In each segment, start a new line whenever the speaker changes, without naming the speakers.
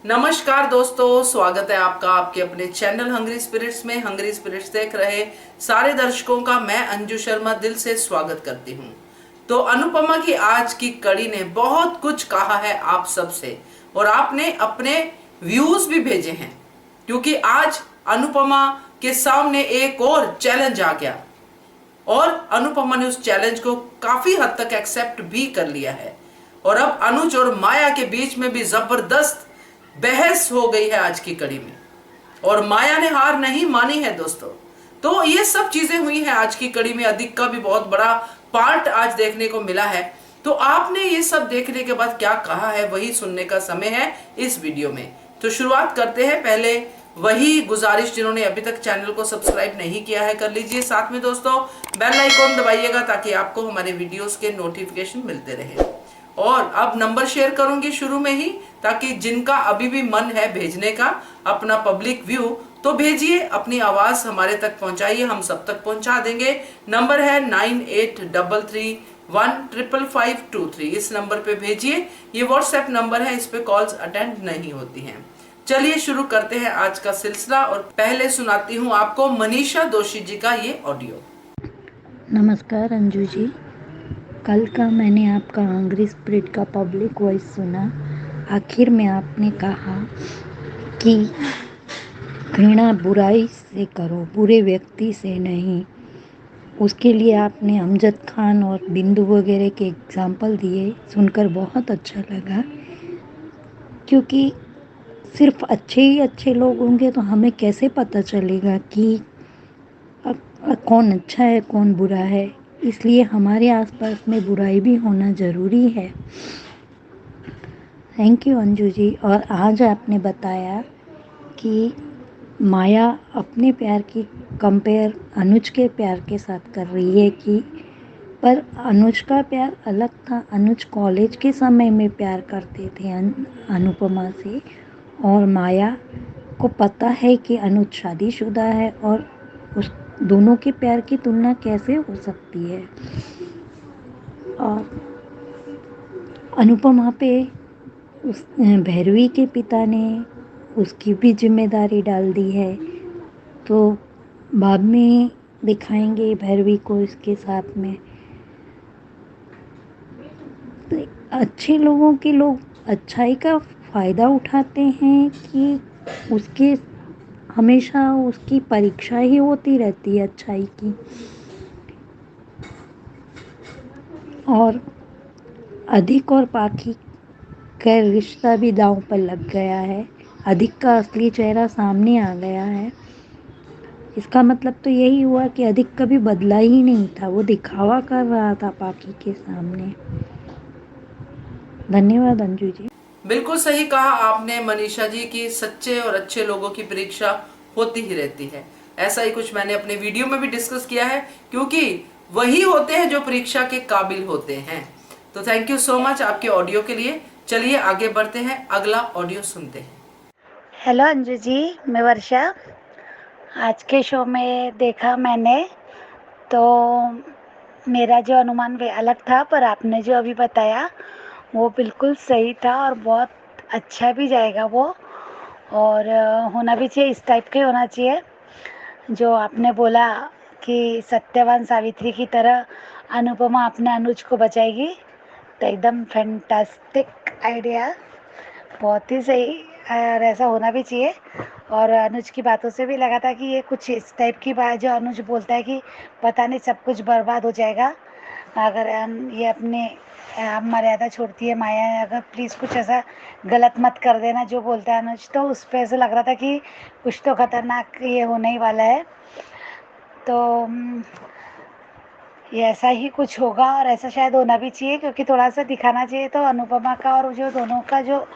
नमस्कार दोस्तों, स्वागत है आपका आपके अपने चैनल हंग्री स्पिरिट्स में। हंग्री स्पिरिट्स देख रहे सारे दर्शकों का मैं अंजू शर्मा दिल से स्वागत करती हूँ। तो अनुपमा की आज की कड़ी ने बहुत कुछ कहा है आप सबसे, और आपने अपने व्यूज भी भेजे हैं, क्योंकि आज अनुपमा के सामने एक और चैलेंज आ गया और अनुपमा ने उस चैलेंज को काफी हद तक एक्सेप्ट भी कर लिया है। और अब अनुज और माया के बीच में भी जबरदस्त बहस हो गई है आज की कड़ी में, और माया ने हार नहीं मानी है दोस्तों। तो ये सब चीजें हुई हैं आज की कड़ी में। अधिक का भी बहुत बड़ा पार्ट आज देखने को मिला है। तो आपने ये सब देखने के बाद क्या कहा है, वही सुनने का समय है इस वीडियो में। तो शुरुआत करते हैं। पहले वही गुजारिश, जिन्होंने अभी तक चैनल को सब्सक्राइब नहीं किया है कर लीजिए, साथ में दोस्तों बेल आइकॉन दबाइएगा ताकि आपको हमारे वीडियोस के नोटिफिकेशन मिलते रहे। और अब नंबर शेयर करूंगी शुरू में ही, ताकि जिनका अभी भी मन है भेजने का अपना पब्लिक व्यू, तो भेजिए, अपनी आवाज हमारे तक पहुंचाइए, हम सब तक पहुंचा देंगे। नंबर है 9833155523। इस नंबर पे भेजिए, ये व्हाट्सएप नंबर है, इस पे कॉल्स अटेंड नहीं होती हैं। चलिए शुरू करते हैं आज का सिलसिला, और पहले सुनाती हूँ आपको मनीषा दोषी जी का ये ऑडियो।
नमस्कार अंजू जी। कल का मैंने आपका हंग्री स्पिरिट का पब्लिक वॉइस सुना। आखिर में आपने कहा कि घृणा बुराई से करो, बुरे व्यक्ति से नहीं। उसके लिए आपने अमजद खान और बिंदु वगैरह के एग्जाम्पल दिए, सुनकर बहुत अच्छा लगा। क्योंकि सिर्फ अच्छे ही अच्छे लोग होंगे तो हमें कैसे पता चलेगा कि कौन अच्छा है कौन बुरा है। इसलिए हमारे आसपास में बुराई भी होना ज़रूरी है। Thank you Anju ji. और आज आपने बताया कि माया अपने प्यार की कंपेयर अनुज के प्यार के साथ कर रही है, कि पर अनुज का प्यार अलग था। अनुज कॉलेज के समय में प्यार करते थे अनुपमा से, और माया को पता है कि अनुज शादीशुदा है, और उस दोनों के प्यार की तुलना कैसे हो सकती है। और अनुपमा पे उस भैरवी के पिता ने उसकी भी जिम्मेदारी डाल दी है। तो बाद में दिखाएंगे भैरवी को इसके साथ में। तो अच्छे लोगों के लोग अच्छाई का फ़ायदा उठाते हैं कि उसके हमेशा उसकी परीक्षा ही होती रहती है अच्छाई की। और अधिक और पाखी का रिश्ता भी दांव पर लग गया है। अधिक का असली चेहरा सामने आ गया है। इसका मतलब तो यही हुआ कि अधिक कभी बदला ही नहीं था, वो दिखावा कर रहा था पाखी के सामने। धन्यवाद अंजू जी।
बिल्कुल सही कहा आपने मनीषा जी की, सच्चे और अच्छे लोगों की परीक्षा होती ही रहती है। ऐसा ही कुछ मैंने अपने वीडियो में भी डिस्कस किया है, क्योंकि वही होते हैं जो परीक्षा के काबिल होते हैं। तो थैंक यू सो मच आपके ऑडियो के लिए। चलिए आगे बढ़ते हैं, अगला ऑडियो सुनते हैं।
हेलो अंजू जी, मैं वर्षा। आज के शो में देखा मैंने, तो मेरा जो अनुमान वे अलग था, पर आपने जो अभी बताया वो बिल्कुल सही था और बहुत अच्छा भी जाएगा वो। और होना भी चाहिए, इस टाइप का ही होना चाहिए। जो आपने बोला कि सत्यवान सावित्री की तरह अनुपमा अपने अनुज को बचाएगी, तो एकदम फैंटास्टिक आइडिया, बहुत ही सही। और ऐसा होना भी चाहिए। और अनुज की बातों से भी लगा था कि ये कुछ इस टाइप की बात, जो अनुज बोलता है कि पता नहीं सब कुछ बर्बाद हो जाएगा अगर ये अपने मर्यादा छोड़ती है माया, अगर प्लीज़ कुछ ऐसा गलत मत कर देना जो बोलता है अनुज। तो उस पर ऐसा लग रहा था कि कुछ तो खतरनाक ये होने ही वाला है। तो ये ऐसा ही कुछ होगा, और ऐसा शायद होना भी चाहिए, क्योंकि थोड़ा सा दिखाना चाहिए। तो अनुपमा का और जो दोनों का जो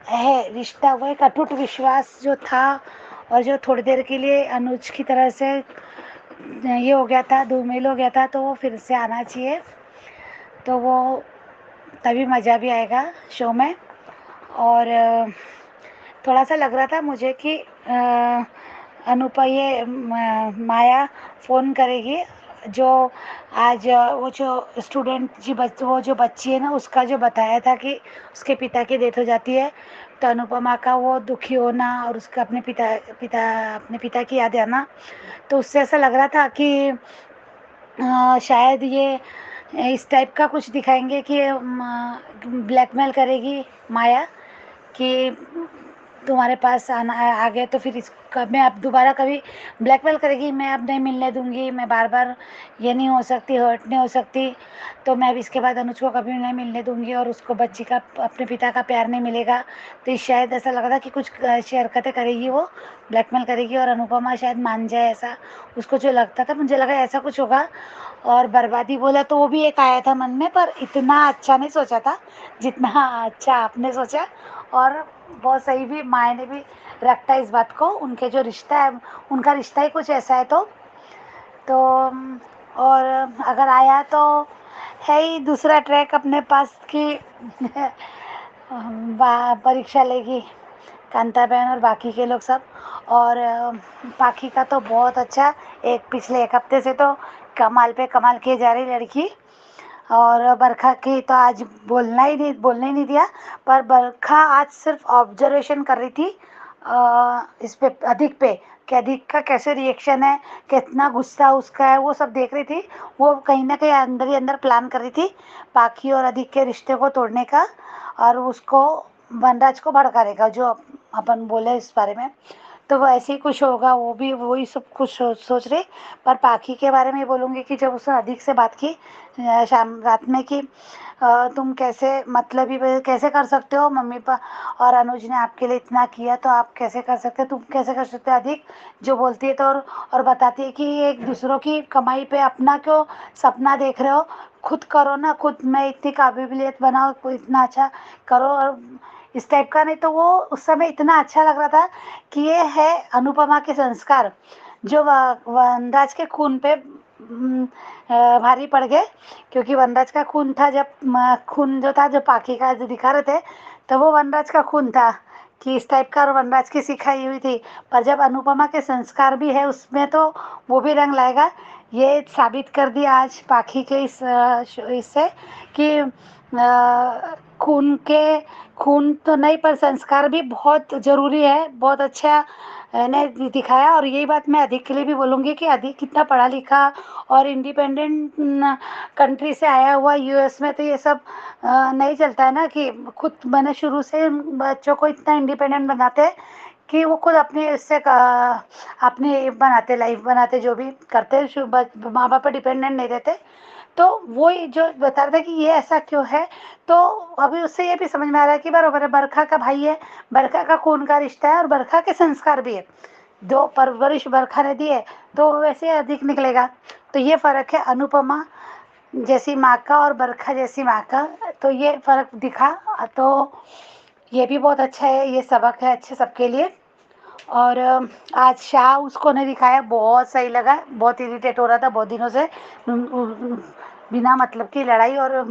है रिश्ता, वो एक अटूट विश्वास जो था, और जो थोड़ी देर के लिए अनुज की तरह से ये हो गया था, धूमिल हो गया था, तो वो फिर से आना चाहिए। तो वो तभी मज़ा भी आएगा शो में। और थोड़ा सा लग रहा था मुझे कि माया फ़ोन करेगी जो आज वो जो स्टूडेंट जी वो जो बच्ची है ना, उसका जो बताया था कि उसके पिता की डेथ हो जाती है, तो अनुपमा का वो दुखी होना और उसका अपने पिता की याद आना, तो उससे ऐसा लग रहा था कि शायद ये इस टाइप का कुछ दिखाएंगे कि ब्लैकमेल करेगी माया कि तुम्हारे पास आना आ गए तो फिर इसका मैं अब दोबारा कभी ब्लैकमेल करेगी, मैं अब नहीं मिलने दूंगी, मैं बार बार ये नहीं हो सकती, हर्ट नहीं हो सकती, तो मैं अब इसके बाद अनुज को कभी नहीं मिलने दूंगी और उसको बच्ची का अपने पिता का प्यार नहीं मिलेगा। तो शायद ऐसा लग रहा था कि कुछ ऐसी हरकतें करेगी, वो ब्लैकमेल करेगी और अनुपमा शायद मान जाए, ऐसा उसको जो लगता था, मुझे लगा ऐसा कुछ होगा। और बर्बादी बोला तो वो भी एक आया था मन में, पर इतना अच्छा नहीं सोचा था जितना अच्छा आपने सोचा। और बहुत सही भी मायने भी रखता है इस बात को, उनके जो रिश्ता है, उनका रिश्ता ही कुछ ऐसा है। तो और अगर आया तो है ही दूसरा ट्रैक अपने पास की परीक्षा लेगी कांता बहन और बाकी के लोग सब। और बाकी का तो बहुत अच्छा, पिछले एक हफ्ते से तो कमाल पे कमाल किए जा रही लड़की। और बरखा की तो आज बोलने ही नहीं दिया, पर बरखा आज सिर्फ ऑब्जर्वेशन कर रही थी इस पे अधिक पे, कि अधिक का कैसे रिएक्शन है, कितना गुस्सा उसका है, वो सब देख रही थी। वो कहीं ना कहीं अंदर ही अंदर प्लान कर रही थी पाखी और अधिक के रिश्ते को तोड़ने का और उसको वनराज को भड़काने का, जो अपन बोले इस बारे में। तो वो ऐसे ही कुछ होगा, वो भी वही सब कुछ सोच रही। पर पाखी के बारे में बोलूँगी कि जब उसने अधिक से बात की शाम रात में कि तुम कैसे मतलब ही कैसे कर सकते हो, मम्मी पापा और अनुज ने आपके लिए इतना किया, तो आप कैसे कर सकते हो, तुम कैसे कर सकते हो अधिक, जो बोलती है तो। और बताती है कि एक दूसरों की कमाई पे अपना क्यों सपना देख रहे हो, खुद करो ना, खुद में इतनी काबिलियत बनाओ, कोई इतना अच्छा करो। और इस टाइप का, नहीं तो वो उस समय इतना अच्छा लग रहा था कि ये है अनुपमा के संस्कार जो वनराज के खून पे भारी पड़ गए। क्योंकि वनराज का खून था, जब खून जो था, जो पाखी का जो दिखा रहे थे, तो वो वनराज का खून था कि इस टाइप का, और वनराज की सिखाई हुई थी। पर जब अनुपमा के संस्कार भी है उसमें, तो वो भी रंग लाएगा। ये साबित कर दिया आज पाखी के इससे कि खून तो नहीं, पर संस्कार भी बहुत ज़रूरी है। बहुत अच्छा ने दिखाया। और यही बात मैं अधिक के लिए भी बोलूँगी कि अधिक कितना पढ़ा लिखा और इंडिपेंडेंट कंट्री से आया हुआ, यूएस में तो ये सब नहीं चलता है ना, कि खुद मैंने शुरू से बच्चों को इतना इंडिपेंडेंट बनाते हैं कि वो खुद अपने इससे अपनी बनाते, लाइफ बनाते, जो भी करते, माँ बाप पर डिपेंडेंट नहीं रहते। तो वो जो बता रहा था कि ये ऐसा क्यों है, तो अभी उससे ये भी समझ में आ रहा है कि बराबर है, बरखा का भाई है, बरखा का खून का रिश्ता है और बरखा के संस्कार भी है, दो परवरिश बरखा ने दी है, तो वैसे अधिक निकलेगा। तो ये फ़र्क है अनुपमा जैसी माँ का और बरखा जैसी माँ का, तो ये फ़र्क दिखा। तो ये भी बहुत अच्छा है, ये सबक है अच्छे सबके लिए। और आज शाह उसको ने दिखाया, बहुत सही लगा, बहुत इरिटेट हो रहा था बहुत दिनों से, बिना मतलब की लड़ाई, और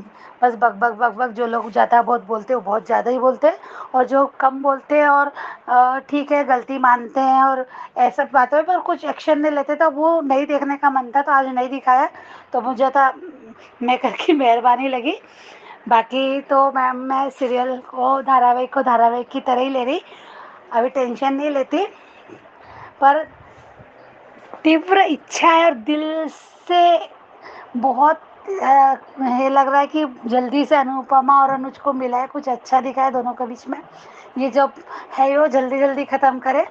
बस बक बक बक बक, जो लोग ज़्यादा बहुत बोलते हैं वो बहुत ज़्यादा ही बोलते हैं, और जो कम बोलते हैं और ठीक है गलती मानते हैं और ऐसा बातों पर कुछ एक्शन नहीं लेते, तो वो नहीं देखने का मन था, तो आज नहीं दिखाया, तो मुझे तो मैं करके मेहरबानी लगी। बाकी तो मैं सीरियल को धारावाहिक की तरह ही ले रही, अभी टेंशन नहीं लेती। पर तीव्र इच्छा है और दिल से बहुत ये लग रहा है कि जल्दी से अनुपमा और अनुज को मिला है, कुछ अच्छा दिखा है दोनों के बीच में। ये जो है वो जल्दी जल्दी ख़त्म करे,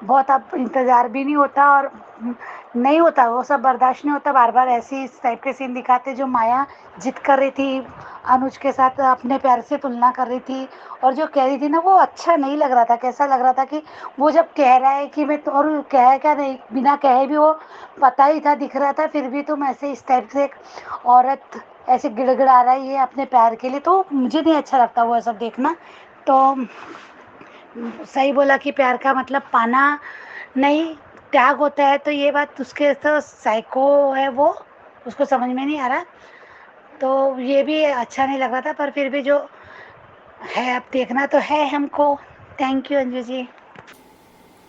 बहुत अब इंतज़ार भी नहीं होता और नहीं होता, वो सब बर्दाश्त नहीं होता। बार बार ऐसी इस टाइप के सीन दिखाते, जो माया जिद कर रही थी अनुज के साथ, अपने प्यार से तुलना कर रही थी और जो कह रही थी ना, वो अच्छा नहीं लग रहा था। कैसा लग रहा था कि वो जब कह रहा है कि मैं तो, और कह क्या नहीं, बिना कहे भी वो पता ही था, दिख रहा था, फिर भी तुम ऐसे इस टाइप से एक औरत ऐसे गिड़गिड़ा रही है अपने प्यार के लिए, तो मुझे नहीं अच्छा लगता वो सब देखना। तो सही बोला कि प्यार का मतलब पाना नहीं, त्याग होता है। तो ये बात उसके तो साइको है वो, उसको समझ में नहीं आ रहा, तो ये भी अच्छा नहीं लग रहा था। पर फिर भी जो है अब देखना तो है हमको। Thank you Anju ji.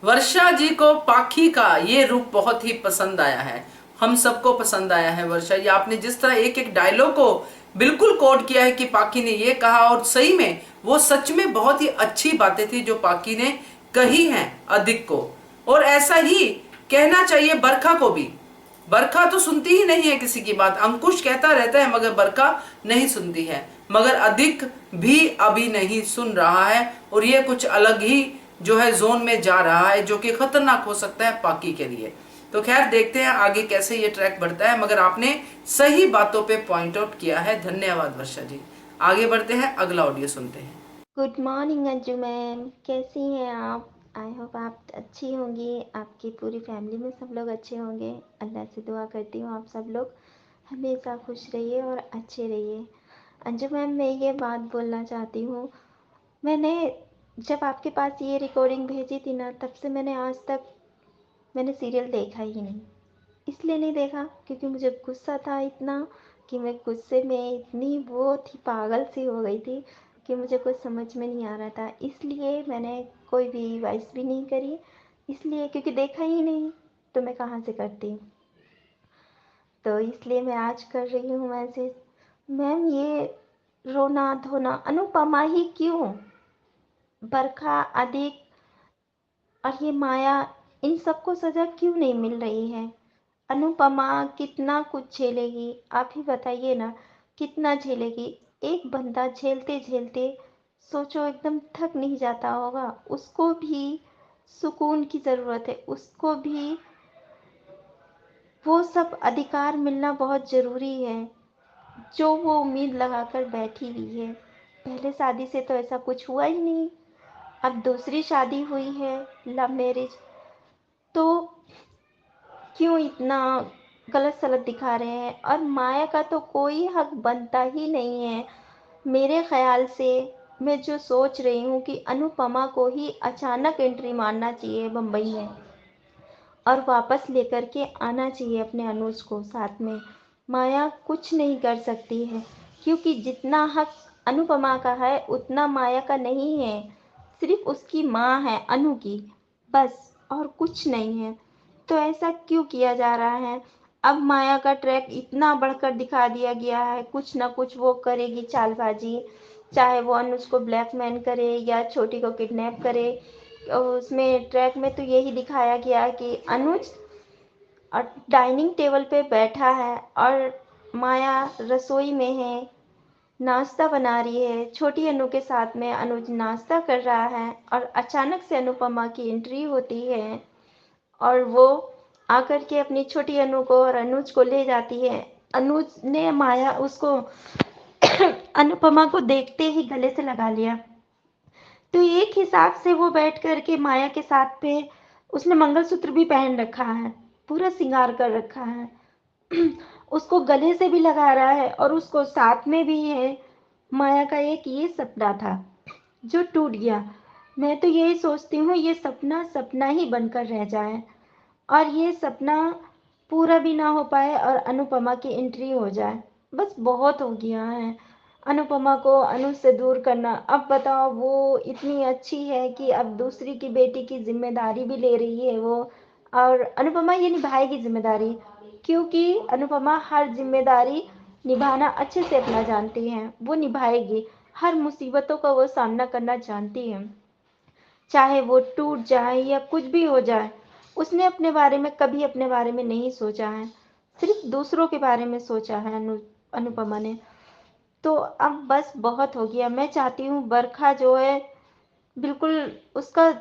वर्षा जी को पाखी का ये रूप बहुत ही पसंद आया है। हम सबको पसंद आया है वर्षा। ये आपने जिस तरह एक एक डायलॉग को बिल्कुल कोट किया है कि पाकी ने ये कहा, और सही में वो सच में बहुत ही अच्छी बातें थी जो पाकी ने कही हैं अधिक को। और ऐसा ही कहना चाहिए बरखा को भी। बरखा तो सुनती ही नहीं है किसी की बात, अंकुश कहता रहता है मगर बरखा नहीं सुनती है, मगर अधिक भी अभी नहीं सुन रहा है, और ये कुछ अलग ही जो है जोन में जा रहा है, जो कि खतरनाक हो सकता है पाकी के लिए। तो खैर देखते हैं आगे कैसे ये ट्रैक बढ़ता है, मगर आपने सही बातों पे पॉइंट आउट किया है, धन्यवाद वर्षा जी। आगे बढ़ते हैं, अगला ऑडियो सुनते हैं।
गुड मॉर्निंग अंजू मैम, कैसी हैं आप? आई होप आप अच्छी होंगी, आपकी पूरी फैमिली में सब लोग अच्छे होंगे। अल्लाह से दुआ करती हूँ आप सब लोग हमेशा खुश रहिए और अच्छे रहिए। अंजू मैम, मैं ये बात बोलना चाहती हूँ, मैंने जब आपके पास ये रिकॉर्डिंग भेजी थी ना, तब से मैंने आज तक मैंने सीरियल देखा ही नहीं। इसलिए नहीं देखा क्योंकि मुझे गुस्सा था इतना कि मैं गुस्से में इतनी वो थी, पागल सी हो गई थी कि मुझे कुछ समझ में नहीं आ रहा था। इसलिए मैंने कोई भी वॉइस भी नहीं करी, इसलिए क्योंकि देखा ही नहीं तो मैं कहाँ से करती। तो इसलिए मैं आज कर रही हूँ मैसेज। मैम, ये रोना धोना अनुपमा ही क्यों, बरखा, अधिक और ये माया, इन सबको सजा क्यों नहीं मिल रही है? अनुपमा कितना कुछ झेलेगी, आप ही बताइए ना, कितना झेलेगी? एक बंदा झेलते झेलते सोचो एकदम थक नहीं जाता होगा? उसको भी सुकून की ज़रूरत है, उसको भी वो सब अधिकार मिलना बहुत ज़रूरी है जो वो उम्मीद लगाकर बैठी हुई है। पहले शादी से तो ऐसा कुछ हुआ ही नहीं, अब दूसरी शादी हुई है, लव मैरिज, तो क्यों इतना गलत सलत दिखा रहे हैं? और माया का तो कोई हक बनता ही नहीं है मेरे ख्याल से। मैं जो सोच रही हूँ कि अनुपमा को ही अचानक एंट्री मारना चाहिए बम्बई में और वापस लेकर के आना चाहिए अपने अनुज को साथ में। माया कुछ नहीं कर सकती है क्योंकि जितना हक अनुपमा का है उतना माया का नहीं है। सिर्फ उसकी माँ है अनु की, बस, और कुछ नहीं है। तो ऐसा क्यों किया जा रहा है? अब माया का ट्रैक इतना बढ़कर दिखा दिया गया है, कुछ ना कुछ वो करेगी चालबाजी, चाहे वो अनुज को ब्लैकमेल करे या छोटी को किडनैप करे। उसमें ट्रैक में तो यही दिखाया गया कि अनुज और डाइनिंग टेबल पे बैठा है और माया रसोई में है, नाश्ता बना रही है, छोटी अनु के साथ में अनुज नाश्ता कर रहा है, और अचानक से अनुपमा की एंट्री होती है और वो आकर के अपनी छोटी अनु को और अनुज को ले जाती है। अनुज ने माया उसको अनुपमा को देखते ही गले से लगा लिया। तो एक हिसाब से वो बैठ कर के माया के साथ पे उसने मंगलसूत्र भी पहन रखा है, पूरा श्रृंगार कर रखा है, उसको गले से भी लगा रहा है और उसको साथ में भी है। माया का एक ये सपना था जो टूट गया। मैं तो यही सोचती हूँ ये सपना सपना ही बनकर रह जाए और ये सपना पूरा भी ना हो पाए और अनुपमा की एंट्री हो जाए। बस बहुत हो गया है अनुपमा को अनुज से दूर करना। अब बताओ, वो इतनी अच्छी है कि अब दूसरी की बेटी की जिम्मेदारी भी ले रही है वो, और अनुपमा ये निभाएगी जिम्मेदारी, क्योंकि अनुपमा हर जिम्मेदारी निभाना अच्छे से अपना जानती है। वो निभाएगी, हर मुसीबतों का वो सामना करना जानती है, चाहे वो टूट जाए या कुछ भी हो जाए। उसने अपने बारे में कभी अपने बारे में नहीं सोचा है, सिर्फ दूसरों के बारे में सोचा है अनुपमा ने। तो अब बस बहुत हो गया। मैं चाहती हूँ बरखा जो है बिल्कुल उसका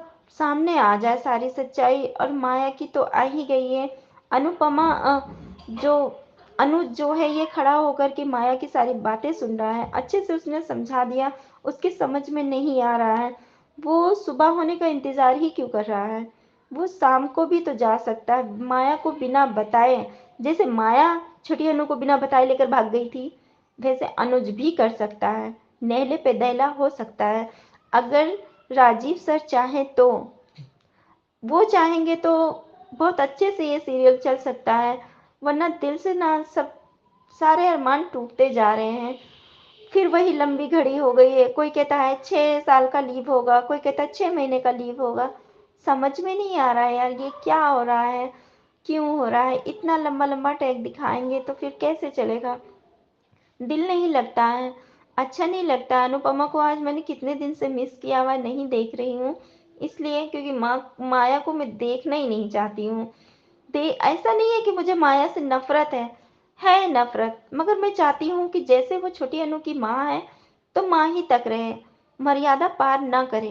सामने आ जाए सारी सच्चाई, और माया की तो आ ही गई है। अनुपमा जो अनुज जो है ये खड़ा होकर के माया की सारी बातें सुन रहा है, अच्छे से उसने समझा दिया, उसके समझ में नहीं आ रहा है। वो सुबह होने का इंतजार ही क्यों कर रहा है? वो शाम को भी तो जा सकता है माया को बिना बताए। जैसे माया छोटी अनु को बिना बताए लेकर भाग गई थी, वैसे अनुज भी कर सकता है, नहले पे दहला हो सकता है। अगर राजीव सर चाहे तो, वो चाहेंगे तो बहुत अच्छे से ये सीरियल चल सकता है, वरना दिल से ना सब सारे अरमान टूटते जा रहे हैं। फिर वही लंबी घड़ी हो गई है, कोई कहता है 6 साल का लीव होगा, कोई कहता है 6 महीने का लीव होगा। समझ में नहीं आ रहा है यार ये क्या हो रहा है। क्यों हो रहा है, इतना लंबा लंबा टैग दिखाएंगे तो फिर कैसे चलेगा, दिल नहीं लगता है, अच्छा नहीं लगता। अनुपमा को आज मैंने कितने दिन से मिस किया हुआ, नहीं देख रही हूँ इसलिए क्योंकि माया को मैं देखना ही नहीं चाहती हूँ। ऐसा नहीं है कि मुझे माया से नफरत है नफरत, मगर मैं चाहती हूँ कि जैसे वो छोटी अनु की माँ है तो माँ ही तक रहे, मर्यादा पार ना करे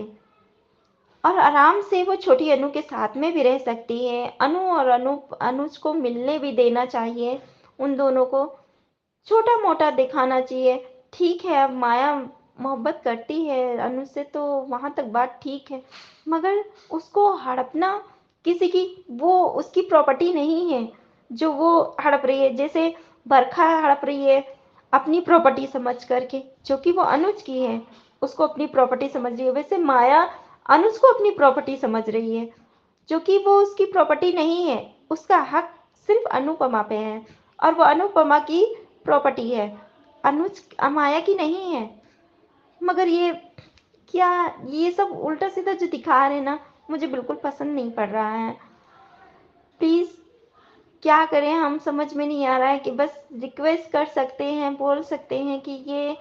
और आराम से वो छोटी अनु के साथ में भी रह सकती है। अनु और अनुज को मिलने भी देना चाहिए, उन दोनों को छोटा मोटा दिखाना चाहिए। ठीक है, अब माया मोहब्बत करती है अनु से तो वहां तक बात ठीक है, मगर उसको हड़पना किसी की, वो उसकी प्रॉपर्टी नहीं है जो वो हड़प रही है। जैसे बरखा हड़प रही है अपनी प्रॉपर्टी समझ करके, जो कि वो अनुज की है, उसको अपनी प्रॉपर्टी समझ रही है, वैसे माया अनुज को अपनी प्रॉपर्टी समझ रही है, जो कि वो उसकी प्रॉपर्टी नहीं है। उसका हक सिर्फ अनुपमा पे है और वो अनुपमा की प्रॉपर्टी है, अनुज माया की नहीं है। मगर ये क्या, ये सब उल्टा सीधा जो दिखा रहे हैं ना, मुझे बिल्कुल पसंद नहीं पड़ रहा है। प्लीज क्या करें, हम समझ में नहीं आ रहा है कि बस रिक्वेस्ट कर सकते हैं, बोल सकते हैं कि ये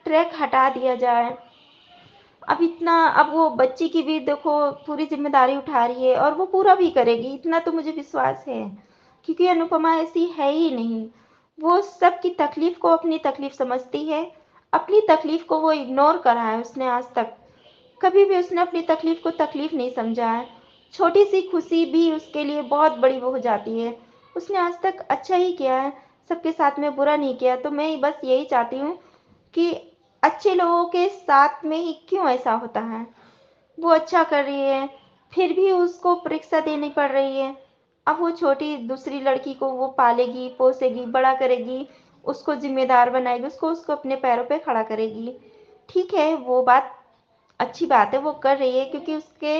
ट्रैक हटा दिया जाए। अब वो बच्ची की भी देखो पूरी जिम्मेदारी उठा रही है और वो पूरा भी करेगी, इतना तो मुझे विश्वास है, क्योंकि अनुपमा ऐसी है ही नहीं। वो सबकी तकलीफ को अपनी तकलीफ समझती है, अपनी तकलीफ को वो इग्नोर करा है उसने आज तक, कभी भी उसने अपनी तकलीफ को तकलीफ नहीं समझा है। छोटी सी खुशी भी उसके लिए बहुत बड़ी वो हो जाती है। उसने आज तक अच्छा ही किया है, सबके साथ में बुरा नहीं किया। तो मैं बस यही चाहती हूँ कि अच्छे लोगों के साथ में ही क्यों ऐसा होता है, वो अच्छा कर रही है फिर भी उसको परीक्षा देनी पड़ रही है। अब वो छोटी दूसरी लड़की को वो पालेगी पोसेगी बड़ा करेगी, उसको जिम्मेदार बनाएगी, उसको उसको अपने पैरों पे खड़ा करेगी। ठीक है, वो बात अच्छी बात है, वो कर रही है क्योंकि उसके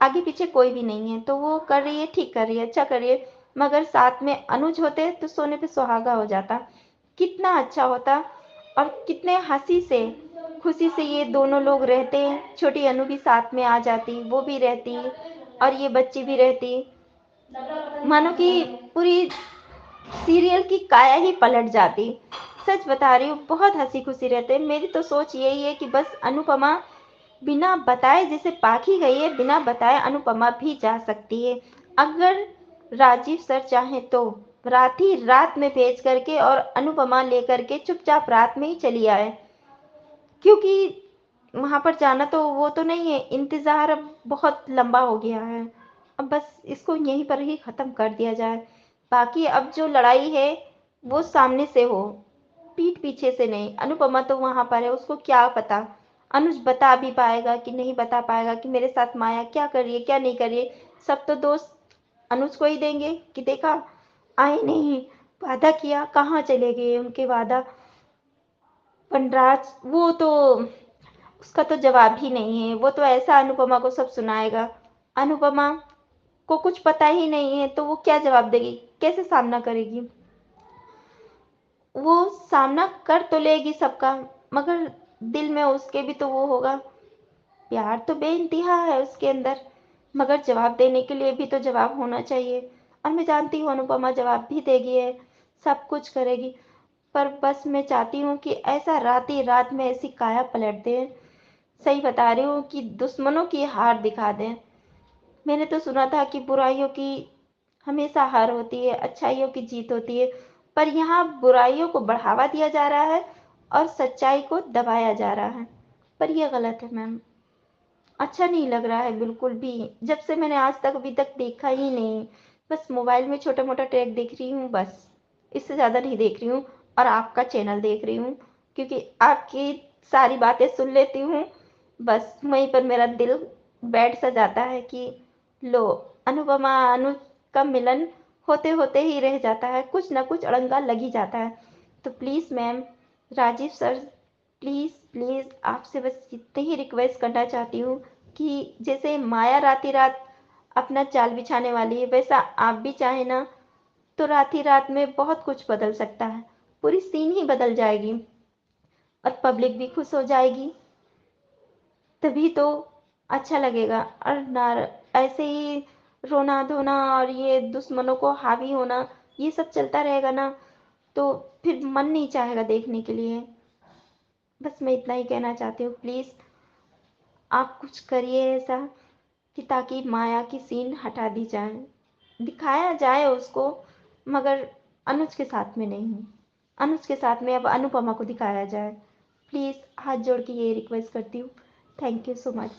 आगे पीछे कोई भी नहीं है, तो वो कर रही है, ठीक कर रही है, अच्छा कर रही है। मगर साथ में अनुज होते तो सोने पे सुहागा हो जाता, कितना अच्छा होता और कितने हंसी से खुशी से ये दोनों लोग रहते। छोटी अनु भी साथ में आ जाती, वो भी रहती और ये बच्ची भी रहती, मानो कि पूरी सीरियल की काया ही पलट जाती। सच बता रही हूँ, बहुत हंसी खुशी रहते। मेरी तो सोच यही है कि बस अनुपमा बिना बताए, जैसे पाखी गई है बिना बताए, अनुपमा भी जा सकती है अगर राजीव सर चाहे तो, रात ही रात में भेज करके और अनुपमा लेकर के चुपचाप रात में ही चली आए, क्योंकि वहां पर जाना तो वो तो नहीं है, इंतजार अब बहुत लंबा हो गया है। अब बस इसको यहीं पर ही खत्म कर दिया जाए। बाकी अब जो लड़ाई है वो सामने से हो, पीठ पीछे से नहीं। अनुपमा तो वहां पर है, उसको क्या पता अनुज बता भी पाएगा कि नहीं बता पाएगा कि मेरे साथ माया क्या कर रही है क्या नहीं कर रही है। सब तो दोस्त अनुज को ही देंगे कि देखा आए नहीं, वादा किया कहाँ चले गए उनके वादा। वनराज वो तो, उसका तो जवाब ही नहीं है, वो तो ऐसा अनुपमा को सब सुनाएगा। अनुपमा को कुछ पता ही नहीं है तो वो क्या जवाब देगी, कैसे सामना करेगी। वो सामना कर तो लेगी सबका, मगर दिल में उसके भी तो वो होगा, प्यार तो बेइंतहा है उसके अंदर, मगर जवाब देने के लिए भी तो जवाब होना चाहिए। और मैं जानती हूँ अनुपमा जवाब भी देगी है, सब कुछ करेगी। पर बस मैं चाहती हूँ कि ऐसा रात ही रात में ऐसी काया पलट दें, सही बता रही हूँ, कि दुश्मनों की हार दिखा दें। मैंने तो सुना था कि बुराइयों की हमेशा हार होती है, अच्छाइयों की जीत होती है, पर यहाँ बुराइयों को बढ़ावा दिया जा रहा है और सच्चाई को दबाया जा रहा है। पर यह गलत है मैम, अच्छा नहीं लग रहा है बिल्कुल भी। जब से मैंने आज तक अभी तक देखा ही नहीं, बस मोबाइल में छोटा मोटा ट्रैक देख रही हूँ बस, इससे ज़्यादा नहीं देख रही हूँ। और आपका चैनल देख रही हूँ क्योंकि आपकी सारी बातें सुन लेती हूँ, बस वहीं पर मेरा दिल बैठ सा जाता है कि लो, अनुपमा अनु का मिलन होते होते ही रह जाता है, कुछ ना कुछ अड़ंगा लग ही जाता है। तो please ma'am, Rajiv sir, please please आपसे बस इतनी ही रिक्वेस्ट करना चाहती हूँ कि जैसे माया रात रात अपना जाल बिछाने वाली है, वैसा आप भी चाहे ना तो रात ही रात में बहुत कुछ बदल सकता है, पूरी सीन ही बदल जाएगी और पब्लिक भी खुश हो जाएगी, तभी तो अच्छा लगेगा। और ना ऐसे ही रोना धोना और ये दुश्मनों को हावी होना, ये सब चलता रहेगा ना, तो फिर मन नहीं चाहेगा देखने के लिए। बस मैं इतना ही कहना चाहती हूँ, प्लीज़ आप कुछ करिए ऐसा कि ताकि माया की सीन हटा दी जाए, दिखाया जाए उसको, मगर अनुज के साथ में नहीं, अनुज के साथ में अब अनुपमा को दिखाया जाए। प्लीज़ हाथ जोड़ के ये रिक्वेस्ट करती हूँ। Thank you so much.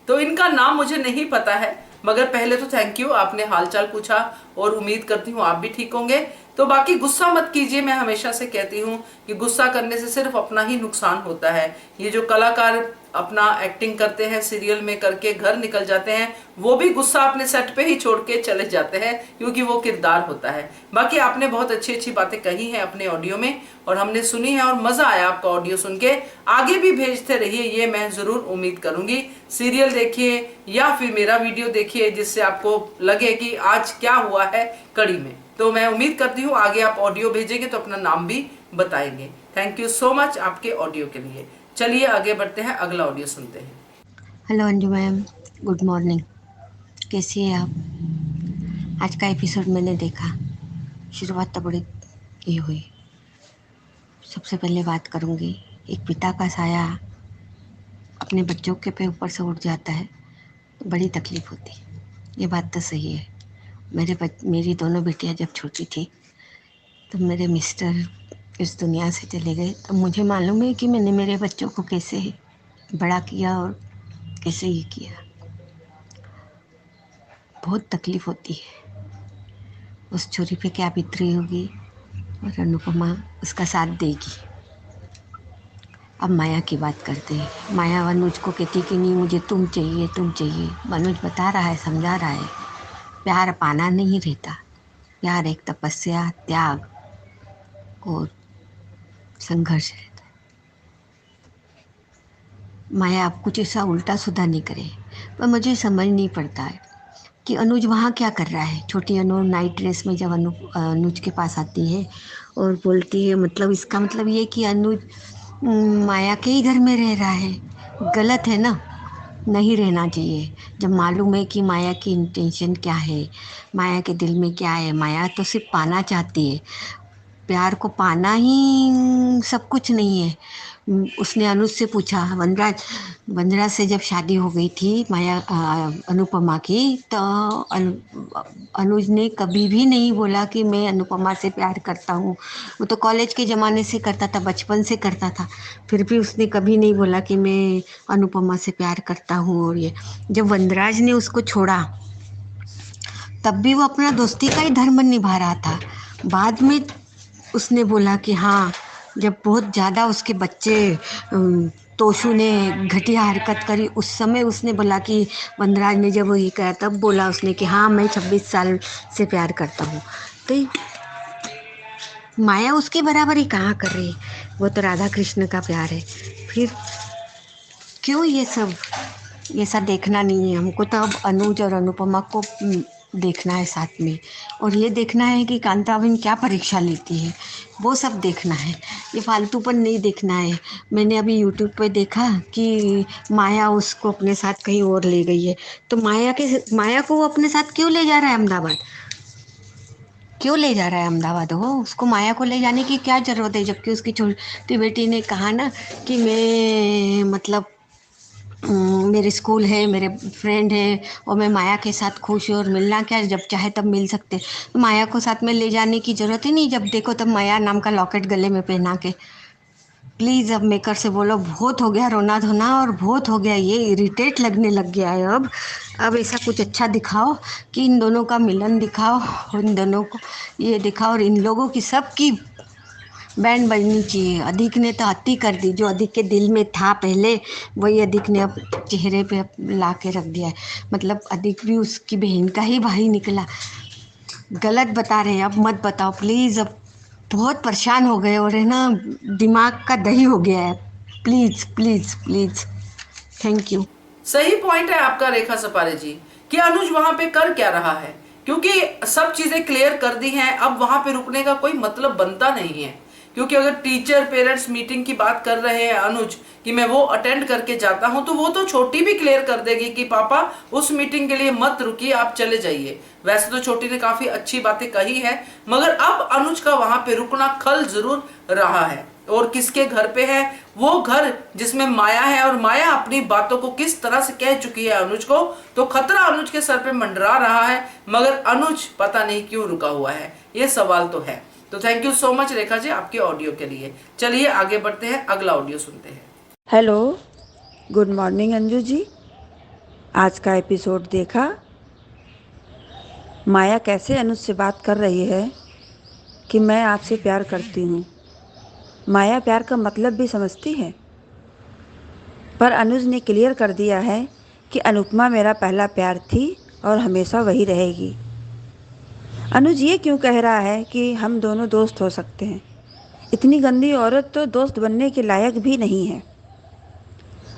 तो इनका नाम मुझे नहीं पता है, मगर पहले तो थैंक यू, आपने हालचाल पूछा और उम्मीद करती हूँ आप भी ठीक होंगे। तो बाकी गुस्सा मत कीजिए, मैं हमेशा से कहती हूँ कि गुस्सा करने से सिर्फ अपना ही नुकसान होता है। ये जो कलाकार अपना एक्टिंग करते हैं, सीरियल में करके घर निकल जाते हैं, वो भी गुस्सा अपने सेट पे ही छोड़ के चले जाते हैं, क्योंकि वो किरदार होता है। बाकी आपने बहुत अच्छी अच्छी बातें कही हैं अपने ऑडियो में, और हमने सुनी है और मजा आया आपका ऑडियो सुन के। आगे भी भेजते रहिए, ये मैं जरूर उम्मीद करूंगी। सीरियल देखिए या फिर मेरा वीडियो देखिए, जिससे आपको लगे कि आज क्या हुआ है कड़ी में। तो मैं उम्मीद करती हूँ आगे आप ऑडियो भेजेंगे तो अपना नाम भी बताएंगे। थैंक यू सो मच आपके ऑडियो के लिए। चलिए आगे बढ़ते हैं, अगला ऑडियो सुनते हैं।
Hello Anju ma'am, good morning. कैसी है आप? आज का एपिसोड मैंने देखा, शुरुआत तो बड़ी ये हुई। सबसे पहले बात करूँगी, एक पिता का साया अपने बच्चों के पे ऊपर से उठ जाता है तो बड़ी तकलीफ़ होती है। ये बात तो सही है। मेरी दोनों बेटियां जब छोटी थी तो मेरे मिस्टर इस दुनिया से चले गए, तो मुझे मालूम है कि मैंने मेरे बच्चों को कैसे बड़ा किया और कैसे ये किया। बहुत तकलीफ़ होती है। उस छोरी पे क्या बीत रही होगी, और अनुपमा उसका साथ देगी। अब माया की बात करते हैं। माया अनुज को कहती कि नहीं, मुझे तुम चाहिए, तुम चाहिए। अनुज बता रहा है, समझा रहा है, प्यार पाना नहीं रहता, प्यार एक तपस्या, त्याग और संघर्ष रहता है। माया अब कुछ ऐसा उल्टा सुधा नहीं करे, पर मुझे समझ नहीं पड़ता है कि अनुज वहाँ क्या कर रहा है। छोटी अनु नाइट ड्रेस में जब अनुज के पास आती है और बोलती है, मतलब इसका मतलब ये कि अनुज माया के ही घर में रह रहा है। गलत है ना, नहीं रहना चाहिए। जब मालूम है कि माया की इंटेंशन क्या है, माया के दिल में क्या है। माया तो सिर्फ पाना चाहती है, प्यार को पाना ही सब कुछ नहीं है। उसने अनुज से पूछा, वनराज से जब शादी हो गई थी माया अनुपमा की, तो अनुज ने कभी भी नहीं बोला कि मैं अनुपमा से प्यार करता हूँ। वो तो कॉलेज के ज़माने से करता था, बचपन से करता था, फिर भी उसने कभी नहीं बोला कि मैं अनुपमा से प्यार करता हूँ। और ये जब वनराज ने उसको छोड़ा तब भी वो अपना दोस्ती का ही धर्म निभा रहा था। बाद में उसने बोला कि हाँ, जब बहुत ज़्यादा उसके बच्चे तोशु ने घटिया हरकत करी, उस समय उसने बोला कि वनराज ने जब वो ये कहा, तब बोला उसने कि हाँ, मैं 26 साल से प्यार करता हूँ। तो माया उसके बराबर ही कहाँ कर रही, वो तो राधा कृष्ण का प्यार है। फिर क्यों ये सब देखना नहीं है हमको। तो अब अनुज और अनुपमा को देखना है साथ में, और ये देखना है कि कांताबेन क्या परीक्षा लेती है, वो सब देखना है। ये फालतूपन नहीं देखना है। मैंने अभी यूट्यूब पे देखा कि माया उसको अपने साथ कहीं और ले गई है, तो माया को वो अपने साथ क्यों ले जा रहा है अहमदाबाद? क्यों ले जा रहा है अहमदाबाद? वो उसको माया को ले जाने की क्या ज़रूरत है? जबकि उसकी छोटी बेटी ने कहा ना कि मैं मतलब मेरे स्कूल है, मेरे फ्रेंड है, और मैं माया के साथ खुश हूँ, और मिलना क्या, जब चाहे तब मिल सकते। तो माया को साथ में ले जाने की ज़रूरत ही नहीं। जब देखो तब माया नाम का लॉकेट गले में पहना के। प्लीज़ अब मेकर से बोलो, बहुत हो गया रोना धोना, और बहुत हो गया, ये इरिटेट लगने लग गया है। अब ऐसा कुछ अच्छा दिखाओ कि इन दोनों का मिलन दिखाओ, और इन दोनों को ये दिखाओ, और इन लोगों की सबकी बैंड बजनी चाहिए। अधिक ने तो अति कर दी, जो अधिक के दिल में था पहले, वही अधिक ने अब चेहरे पे ला के रख दिया है। मतलब अधिक भी उसकी बहन का ही भाई निकला। गलत बता रहे हैं, अब मत बताओ प्लीज़। अब बहुत परेशान हो गए, और है ना, दिमाग का दही हो गया है। Please please please, thank you.
सही पॉइंट है आपका रेखा सपारे जी, कि अनुज वहां पे कर क्या रहा है, क्योंकि सब चीजें क्लियर कर दी हैं। अब वहां पे रुकने का कोई मतलब बनता नहीं है, क्योंकि अगर टीचर पेरेंट्स मीटिंग की बात कर रहे हैं अनुज कि मैं वो अटेंड करके जाता हूं, तो वो तो छोटी भी क्लियर कर देगी कि पापा उस मीटिंग के लिए मत रुकिए, आप चले जाइए। वैसे तो छोटी ने काफी अच्छी बातें कही है, मगर अब अनुज का वहां पे रुकना खल जरूर रहा है। और किसके घर पे है? वो घर जिसमें माया है, और माया अपनी बातों को किस तरह से कह चुकी है अनुज को, तो खतरा अनुज के सर पे मंडरा रहा है, मगर अनुज पता नहीं क्यों रुका हुआ है, ये सवाल तो है। तो thank you so much Rekha ji आपके ऑडियो के लिए। चलिए आगे बढ़ते हैं, अगला ऑडियो सुनते हैं।
Hello, good morning Anju ji. आज का एपिसोड देखा? माया कैसे अनुज से बात कर रही है कि मैं आपसे प्यार करती हूँ। माया प्यार का मतलब भी समझती है, पर अनुज ने क्लियर कर दिया है कि अनुपमा मेरा पहला प्यार थी और हमेशा वही रहेगी। अनुज ये क्यों कह रहा है कि हम दोनों दोस्त हो सकते हैं? इतनी गंदी औरत तो दोस्त बनने के लायक भी नहीं है।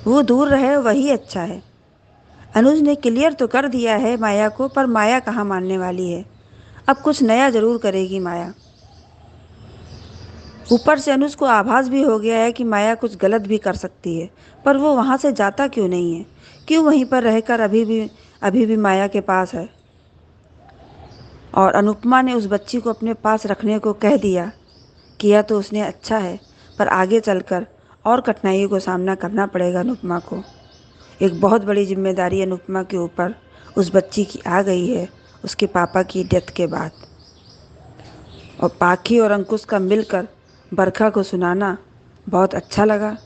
वो दूर रहे वही अच्छा है। अनुज ने क्लियर तो कर दिया है माया को, पर माया कहाँ मानने वाली है। अब कुछ नया ज़रूर करेगी माया। ऊपर से अनुज को आभास भी हो गया है कि माया कुछ गलत भी कर सकती है, पर वो वहाँ से जाता क्यों नहीं है? क्यों वहीं पर रहकर अभी भी माया के पास है? और अनुपमा ने उस बच्ची को अपने पास रखने को कह दिया। किया तो उसने अच्छा है, पर आगे चलकर और कठिनाइयों को सामना करना पड़ेगा अनुपमा को। एक बहुत बड़ी जिम्मेदारी अनुपमा के ऊपर उस बच्ची की आ गई है उसके पापा की डेथ के बाद। और पाखी और अंकुश का मिलकर बरखा को सुनाना बहुत अच्छा लगा।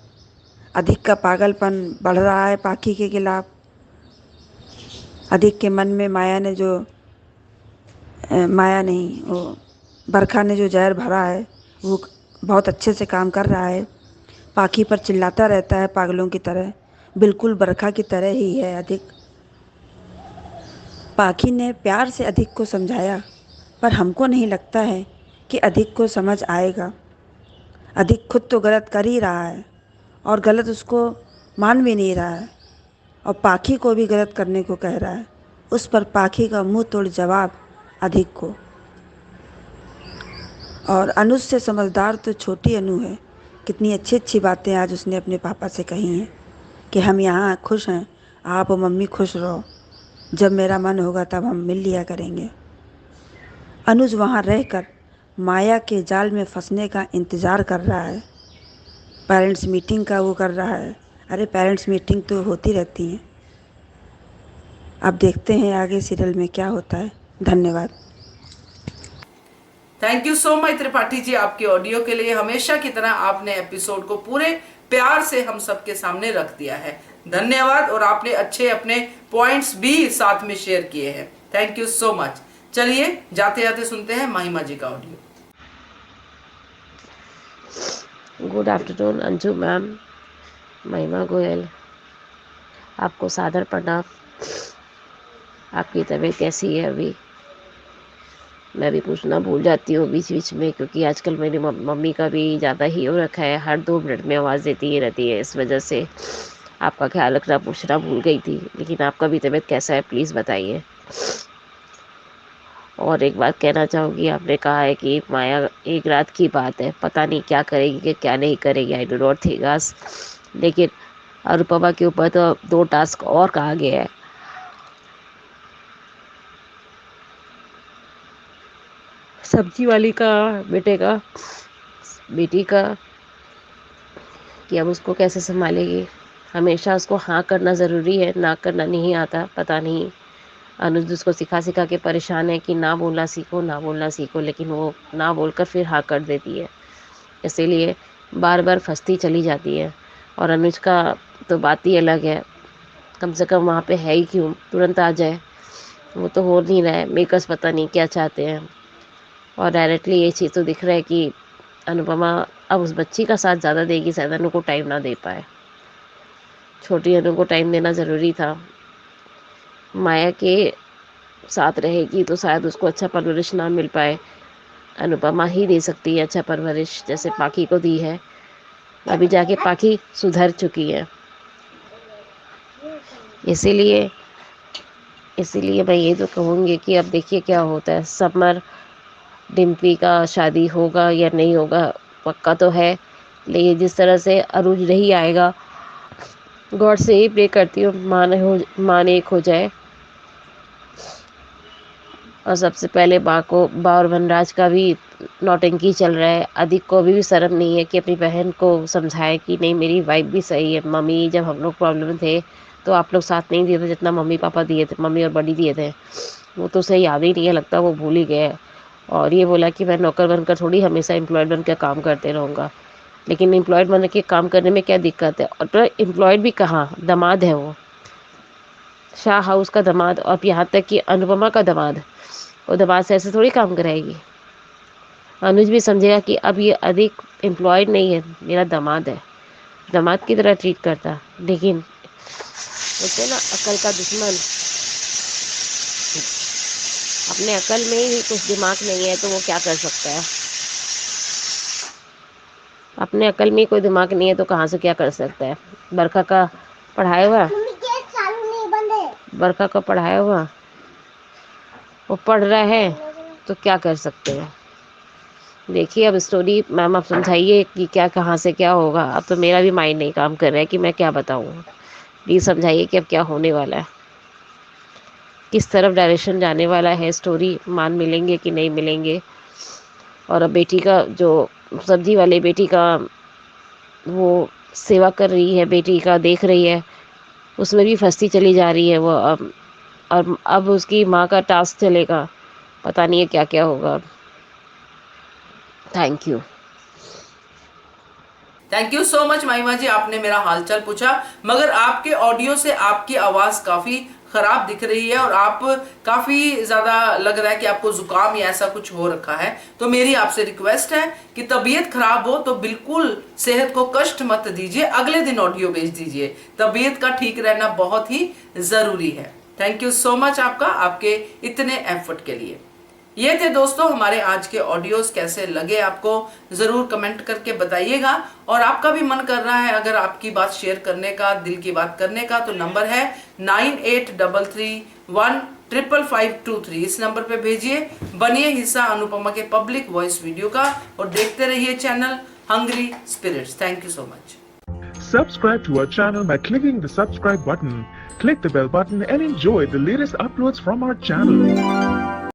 अधिक का पागलपन बढ़ रहा है पाखी के खिलाफ। अधिक के मन में वो बरखा ने जो जहर भरा है वो बहुत अच्छे से काम कर रहा है। पाखी पर चिल्लाता रहता है पागलों की तरह, बिल्कुल बरखा की तरह ही है अधिक। पाखी ने प्यार से अधिक को समझाया, पर हमको नहीं लगता है कि अधिक को समझ आएगा। अधिक खुद तो गलत कर ही रहा है और गलत उसको मान भी नहीं रहा है, और पाखी को भी गलत करने को कह रहा है। उस पर पाखी का मुंह तोड़ जवाब अधिक को। और अनुज से समझदार तो छोटी अनु है। कितनी अच्छी अच्छी बातें आज उसने अपने पापा से कही हैं कि हम यहाँ खुश हैं, आप और मम्मी खुश रहो, जब मेरा मन होगा तब हम मिल लिया करेंगे। अनुज वहाँ रहकर माया के जाल में फंसने का इंतज़ार कर रहा है। पेरेंट्स मीटिंग का वो कर रहा है। अरे पेरेंट्स मीटिंग तो होती रहती हैं। अब देखते हैं आगे सीरियल में क्या होता है। धन्यवाद।
Thank you so much Tripathi ji आपके ऑडियो के लिए। हमेशा की तरह आपने एपिसोड को पूरे प्यार से हम सबके सामने रख दिया है, धन्यवाद। और आपने अच्छे अपने पॉइंट्स भी साथ में शेयर किए हैं, थैंक यू सो मच। चलिए जाते जाते सुनते हैं महिमा जी का audio.
Good afternoon Anju ma'am, महिमा गोयल, आपको सादर प्रणाम। आपकी तबीयत कैसी है अभी? मैं भी पूछना भूल जाती हूँ बीच बीच में, क्योंकि आजकल मेरी मम्मी का भी ज़्यादा ही हो रखा है, हर 2 मिनट में आवाज़ देती ही रहती है। इस वजह से आपका ख्याल रखना पूछना भूल गई थी। लेकिन आपका भी तबीयत कैसा है प्लीज़ बताइए। और एक बात कहना चाहूँगी, आपने कहा है कि माया एक रात की बात है, पता नहीं क्या करेगी कि क्या नहीं करेगी, आई डू नॉट थिंक आस। लेकिन अनुपमा के ऊपर तो 2 टास्क और कहा गया है। सब्जी वाली का बेटी का कि अब उसको कैसे संभालेगी। हमेशा उसको हाँ करना ज़रूरी है, ना करना नहीं आता। पता नहीं अनुज उसको सिखा के परेशान है कि ना बोलना सीखो, लेकिन वो ना बोलकर फिर हाँ कर देती है। इसीलिए बार बार फंसती चली जाती है। और अनुज का तो बात ही अलग है, कम से कम वहाँ पे है ही क्यों, तुरंत आ जाए। वो तो हो नहीं रहा है। मेकर्स पता नहीं क्या चाहते हैं। और डायरेक्टली ये चीज़ तो दिख रहा है कि अनुपमा अब उस बच्ची का साथ ज़्यादा देगी, शायद अनु को टाइम ना दे पाए। छोटी अनु को टाइम देना ज़रूरी था। माया के साथ रहेगी तो शायद उसको अच्छा परवरिश ना मिल पाए। अनुपमा ही दे सकती है अच्छा परवरिश, जैसे पाखी को दी है। अभी जाके पाखी सुधर चुकी है। इसीलिए मैं ये तो कहूँगी कि अब देखिए क्या होता है। समर डिम्पी का शादी होगा या नहीं होगा, पक्का तो है, लेकिन जिस तरह से अनुज नहीं आएगा, गॉड से ही प्रे करती हूँ माँ ने एक हो जाए। और सबसे पहले बा और वनराज का भी नौटंकी चल रहा है। अधिक को अभी भी शर्म नहीं है कि अपनी बहन को समझाए कि नहीं, मेरी वाइफ भी सही है। मम्मी, जब हम लोग प्रॉब्लम में थे तो आप लोग साथ नहीं दिए थे जितना मम्मी पापा दिए थे, मम्मी और बड़ी दिए थे। वो तो उसे याद ही नहीं है, लगता वो भूल ही गया है। और ये बोला कि मैं नौकर बनकर थोड़ी हमेशा एम्प्लॉयड बन के काम करते रहूँगा। लेकिन एम्प्लॉयड बन के काम करने में क्या दिक्कत है? और तो एम्प्लॉयड भी कहाँ, दामाद है वो, शाह हाउस का दामाद। और यहाँ तक कि अनुपमा का दामाद, वो दामाद से ऐसे थोड़ी काम कराएगी। अनुज भी समझेगा कि अब ये अधिक एम्प्लॉयड नहीं है, मेरा दामाद है, दामाद की तरह ट्रीट करता। लेकिन बोलते ना, अकल का दुश्मन। अपने अकल में ही कुछ दिमाग नहीं है तो वो क्या कर सकता है? अपने अकल में ही कोई दिमाग नहीं है तो कहाँ से क्या कर सकता है? बरखा का पढ़ाया हुआ वो पढ़ रहा है तो क्या कर सकते हैं? देखिए अब स्टोरी मैम, आप समझाइए कि क्या कहाँ से क्या होगा। अब तो मेरा भी माइंड नहीं काम कर रहा है कि मैं क्या बताऊँ। प्लीज़ समझाइए कि अब क्या होने वाला है, किस तरफ डायरेक्शन जाने वाला है स्टोरी, मान मिलेंगे कि नहीं मिलेंगे। और अब बेटी का जो सब्जी वाले बेटी का वो सेवा कर रही है, बेटी का देख रही है, उसमें भी फंसती चली जा रही है वो। अब उसकी माँ का टास्क चलेगा, पता नहीं है क्या क्या होगा। Thank you.
Thank you so much महिमा जी, आपने मेरा हालचाल पूछा। मगर आपके ऑडियो से आपकी आवाज काफी खराब दिख रही है और आप काफी ज्यादा लग रहा है कि आपको जुकाम या ऐसा कुछ हो रखा है। तो मेरी आपसे रिक्वेस्ट है कि तबीयत खराब हो तो बिल्कुल सेहत को कष्ट मत दीजिए, अगले दिन ऑडियो भेज दीजिए। तबीयत का ठीक रहना बहुत ही जरूरी है। थैंक यू सो मच आपका, आपके इतने एफर्ट के लिए। ये थे दोस्तों हमारे आज के ऑडियोज। कैसे लगे आपको जरूर कमेंट करके बताइएगा। और आपका भी मन कर रहा है अगर आपकी बात शेयर करने का, दिल की बात करने का, तो नंबर है 9833155523। इस नंबर पे भेजिए। बनिए हिस्सा अनुपमा के पब्लिक वॉइस वीडियो का और देखते रहिए channel Hungry Spirits. Thank you so much.
Subscribe to our channel by clicking the subscribe button. Click the bell button and enjoy the latest uploads from our channel.